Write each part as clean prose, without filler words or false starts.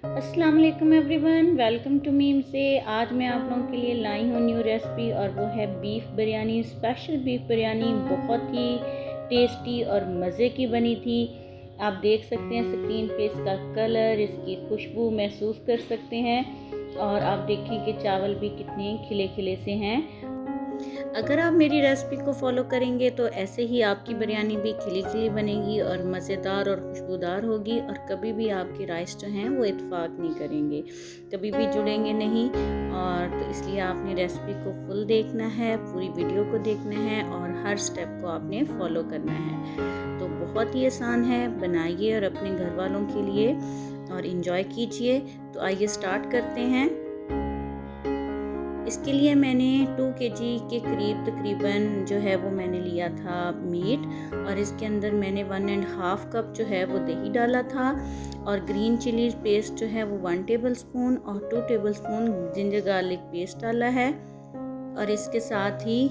अस्सलाम वालेकुम everyone, welcome to meme से। आज मैं आप लोगों के लिए लाई हूँ न्यू रेसिपी और वो है beef biryani. Special beef biryani बहुत ही टेस्टी और मज़े की बनी थी। आप देख सकते हैं स्क्रीन पे इसका कलर, इसकी खुशबू महसूस कर सकते हैं और आप देखें कि चावल भी कितने खिले खिले से हैं। अगर आप मेरी रेसिपी को फॉलो करेंगे तो ऐसे ही आपकी बिरयानी भी खिली खिली बनेगी और मज़ेदार और खुशबूदार होगी और कभी भी आपके राइस जो हैं वो इत्तेफाक नहीं करेंगे, कभी भी जुड़ेंगे नहीं। और तो इसलिए आपने रेसिपी को फुल देखना है, पूरी वीडियो को देखना है और हर स्टेप को आपने फॉलो करना है। तो बहुत ही आसान है, बनाइए और अपने घर वालों के लिए और इन्जॉय कीजिए। तो आइए स्टार्ट करते हैं। इसके लिए मैंने 2 केजी के करीब तकरीबन जो है वो मैंने लिया था मीट और इसके अंदर मैंने 1.5 कप जो है वो दही डाला था और ग्रीन चिली पेस्ट जो है वो 1 टेबलस्पून और 2 टेबलस्पून जिंजर गार्लिक पेस्ट डाला है और इसके साथ ही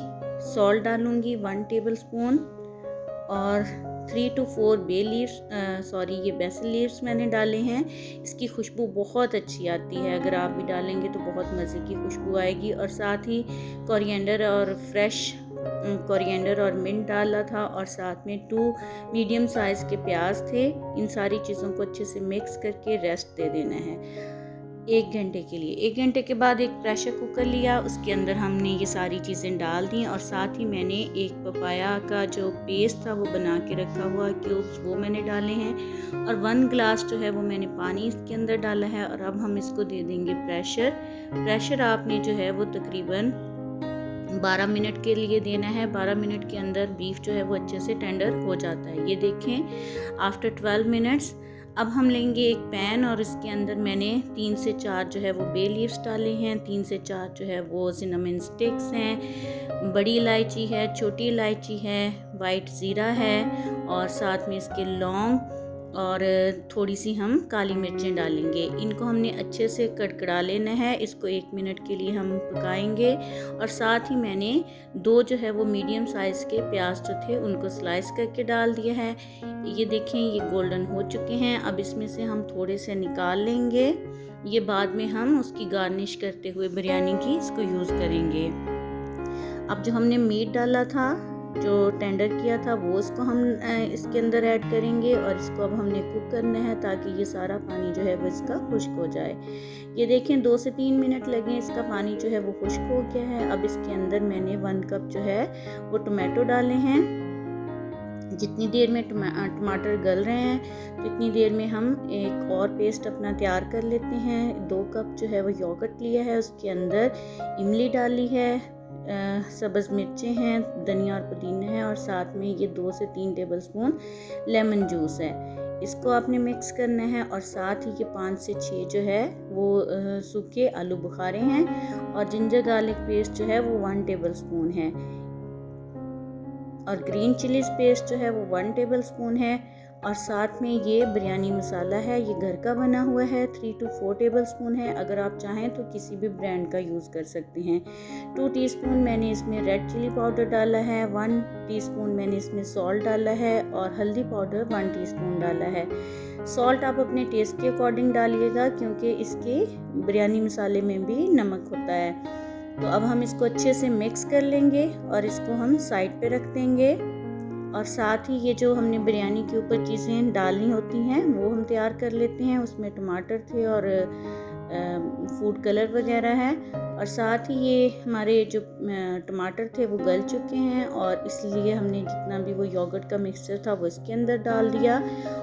सॉल्ट डालूँगी 1 टेबलस्पून और 3 to 4 बे लीव्स ये बेसिल लीव्स मैंने डाले हैं। इसकी खुशबू बहुत अच्छी आती है, अगर आप भी डालेंगे तो बहुत मज़े की खुशबू आएगी। और साथ ही कोरिएंडर और फ्रेश कोरिएंडर और मिंट डाला था और साथ में 2 मीडियम साइज़ के प्याज थे। इन सारी चीज़ों को अच्छे से मिक्स करके रेस्ट दे देना है 1 घंटे के लिए। 1 घंटे के बाद एक प्रेशर कुकर लिया, उसके अंदर हमने ये सारी चीज़ें डाल दी और साथ ही मैंने एक पपाया का जो पेस्ट था वो बना के रखा हुआ क्यूब्स वो मैंने डाले हैं और 1 ग्लास जो है वो मैंने पानी इसके अंदर डाला है। और अब हम इसको दे देंगे प्रेशर आपने जो है वो तकरीबन 12 मिनट के लिए देना है। 12 मिनट के अंदर बीफ जो है वो अच्छे से टेंडर हो जाता है। ये देखें आफ्टर 12 मिनट्स। अब हम लेंगे एक पैन और इसके अंदर मैंने 3 से 4 जो है वो बे लीव्स डाले हैं, 3 से 4 जो है वो सिनेमन स्टिक्स हैं, बड़ी इलायची है, छोटी इलायची है, वाइट ज़ीरा है और साथ में इसके लौंग और थोड़ी सी हम काली मिर्चें डालेंगे। इनको हमने अच्छे से कड़कड़ा लेना है, इसको 1 मिनट के लिए हम पकाएंगे। और साथ ही मैंने 2 जो है वो मीडियम साइज़ के प्याज जो थे उनको स्लाइस करके डाल दिया है। ये देखें ये गोल्डन हो चुके हैं। अब इसमें से हम थोड़े से निकाल लेंगे, ये बाद में हम उसकी गार्निश करते हुए बिरयानी की इसको यूज़ करेंगे। अब जो हमने मीट डाला था, जो टेंडर किया था, वो इसको हम इसके अंदर ऐड करेंगे और इसको अब हमने कुक करना है ताकि ये सारा पानी जो है वो इसका खुश्क हो जाए। ये देखें 2 से 3 मिनट लगे, इसका पानी जो है वो खुश्क हो गया है। अब इसके अंदर मैंने 1 कप जो है वो टमाटो डाले हैं। जितनी देर में टमाटर गल रहे हैं तो इतनी देर में हम एक और पेस्ट अपना तैयार कर लेते हैं। 2 कप जो है वो योगर्ट लिया है, उसके अंदर इमली डाली है, सब्ज़ मिर्चें हैं, धनिया और पुदीना है और साथ में ये 2 से 3 टेबलस्पून लेमन जूस है। इसको आपने मिक्स करना है और साथ ही ये 5 से 6 जो है वो सूखे आलू बुखारे हैं और जिंजर गार्लिक पेस्ट जो है वो 1 टेबलस्पून है और ग्रीन चिलीज पेस्ट जो है वो 1 टेबलस्पून है और साथ में ये बिरयानी मसाला है, ये घर का बना हुआ है, 3 to 4 टेबलस्पून है। अगर आप चाहें तो किसी भी ब्रांड का यूज़ कर सकते हैं। 2 टीस्पून मैंने इसमें रेड चिली पाउडर डाला है, 1 टीस्पून मैंने इसमें सॉल्ट डाला है और हल्दी पाउडर 1 टीस्पून डाला है। सॉल्ट आप अपने टेस्ट के अकॉर्डिंग डालिएगा क्योंकि इसके बिरयानी मसाले में भी नमक होता है। तो अब हम इसको अच्छे से मिक्स कर लेंगे और इसको हम साइड पे रख देंगे और साथ ही ये जो हमने बिरयानी के ऊपर चीज़ें डालनी होती हैं वो हम तैयार कर लेते हैं। उसमें टमाटर थे और फूड कलर वगैरह है और साथ ही ये हमारे जो टमाटर थे वो गल चुके हैं और इसलिए हमने जितना भी वो योगर्ट का मिक्सचर था वो इसके अंदर डाल दिया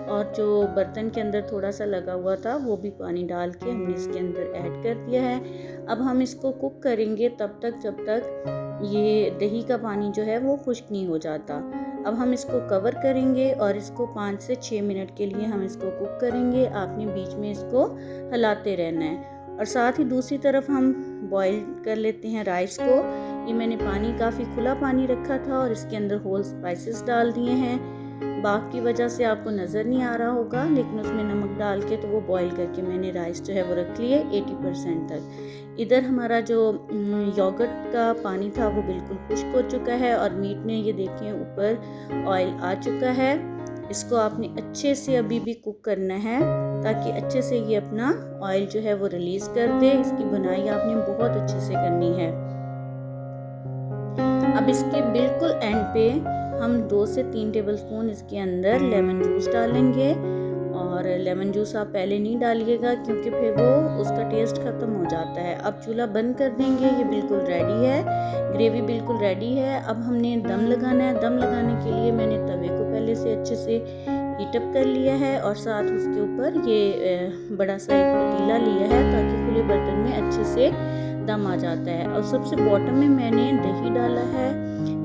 और जो बर्तन के अंदर थोड़ा सा लगा हुआ था वो भी पानी डाल के हमने इसके अंदर ऐड कर दिया है। अब हम इसको कुक करेंगे तब तक जब तक ये दही का पानी जो है वो खुश्क नहीं हो जाता। अब हम इसको कवर करेंगे और इसको 5 से 6 मिनट के लिए हम इसको कुक करेंगे। आपने बीच में इसको हिलाते रहना है और साथ ही दूसरी तरफ हम बॉईल कर लेते हैं राइस को। ये मैंने पानी काफ़ी खुला पानी रखा था और इसके अंदर होल स्पाइसेस डाल दिए हैं। बाग की वजह से आपको नज़र नहीं आ रहा होगा, लेकिन उसमें नमक डाल के तो वो बॉईल करके मैंने राइस जो है वो रख लिए 80% तक। इधर हमारा जो योगर्ट का पानी था वो बिल्कुल खुश्क हो चुका है और मीट ने ये देखें ऊपर ऑयल आ चुका है इसको आपने अच्छे से अभी भी कुक करना है ताकि अच्छे से ये अपना ऑयल जो है वो रिलीज़ कर दे। इसकी बुनाई आपने बहुत अच्छे से करनी है। अब इसके बिल्कुल एंड पे हम 2 से 3 टेबलस्पून इसके अंदर लेमन जूस डालेंगे। और लेमन जूस आप पहले नहीं डालिएगा क्योंकि फिर वो उसका टेस्ट ख़त्म हो जाता है। अब चूल्हा बंद कर देंगे। ये बिल्कुल रेडी है, ग्रेवी बिल्कुल रेडी है। अब हमने दम लगाना है। दम लगाने के लिए मैंने तवे को पहले से अच्छे से हीटअप कर लिया है और साथ उसके ऊपर ये बड़ा सा एक पतीला लिया है ताकि खुले बर्तन में अच्छे से दम आ जाता है। और सबसे बॉटम में मैंने दही डाला है।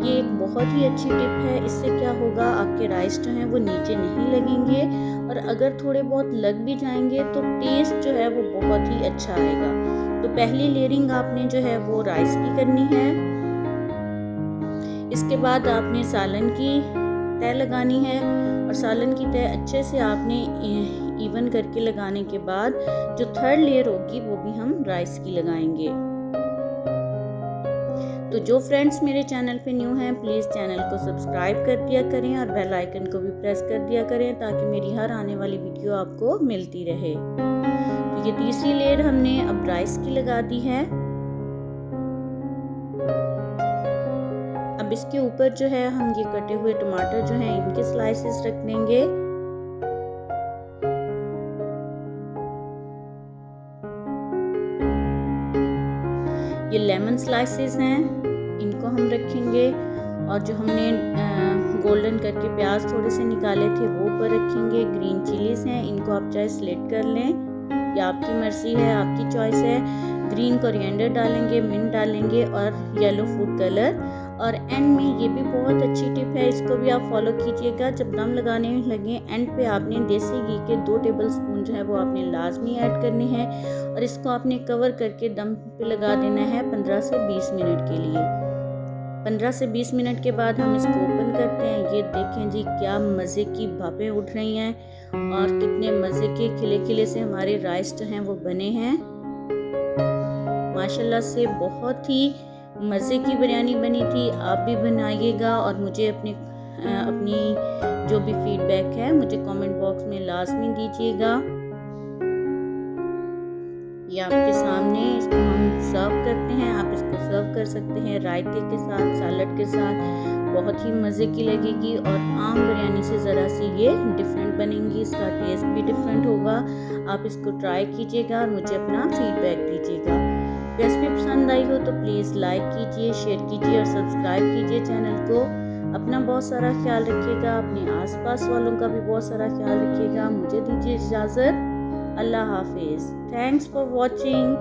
ये एक बहुत ही अच्छी टिप है। इससे क्या होगा, आपके राइस जो हैं वो नीचे नहीं लगेंगे और अगर थोड़े बहुत लग भी जाएंगे तो टेस्ट जो है वो बहुत ही अच्छा आएगा। तो पहली लेयरिंग आपने जो है वो राइस की करनी है। इसके बाद आपने सालन की तह लगानी है और सालन की तह अच्छे से आपने इवन करके लगाने के बाद जो थर्ड लेयर होगी वो भी हम राइस की लगाएंगे। तो जो फ्रेंड्स मेरे चैनल पे न्यू हैं प्लीज़ चैनल को सब्सक्राइब कर दिया करें और बेल आइकन को भी प्रेस कर दिया करें ताकि मेरी हर आने वाली वीडियो आपको मिलती रहे। तो ये तीसरी लेयर हमने अब राइस की लगा दी है। अब इसके ऊपर जो है हम ये कटे हुए टमाटर जो हैं इनके स्लाइसेस रख देंगे। ये लेमन स्लाइसेस हैं, इनको हम रखेंगे। और जो हमने गोल्डन करके प्याज थोड़े से निकाले थे वो ऊपर रखेंगे। ग्रीन चिलीज हैं, इनको आप चाहे स्लिट कर लें या आपकी मर्जी है, आपकी चॉइस है। ग्रीन कोरिएंडर डालेंगे, मिंट डालेंगे और येलो फूड कलर। और एंड में ये भी बहुत अच्छी टिप है, इसको भी आप फॉलो कीजिएगा। जब दम लगाने लगे एंड पे आपने देसी घी के 2 टेबलस्पून जो है वो आपने लाजमी ऐड करने हैं और इसको आपने कवर करके दम पे लगा देना है 15 से 20 मिनट के लिए। 15 से 20 मिनट के बाद हम इसको ओपन करते हैं। ये देखें जी क्या मज़े की भापें उठ रही हैं और कितने मज़े के खिले खिले से हमारे राइस जो हैं वो बने हैं। माशाल्लाह से बहुत ही मज़े की बिरयानी बनी थी। आप भी बनाइएगा और मुझे अपनी जो भी फीडबैक है मुझे कमेंट बॉक्स में लाजमी दीजिएगा। ये आपके सामने इसको हम सर्व करते हैं। आप इसको सर्व कर सकते हैं रायते के साथ, सैलड के साथ। बहुत ही मज़े की लगेगी और आम बिरयानी से ज़रा सी ये डिफरेंट बनेगी, इसका टेस्ट भी डिफरेंट होगा। आप इसको ट्राई कीजिएगा और मुझे अपना फीडबैक दीजिएगा। रेसिपी पसंद आई हो तो प्लीज़ लाइक कीजिए, शेयर कीजिए और सब्सक्राइब कीजिए चैनल को। अपना बहुत सारा ख्याल रखिएगा, अपने आसपास वालों का भी बहुत सारा ख्याल रखिएगा। मुझे दीजिए इजाज़त। अल्लाह हाफिज़। Thanks for watching.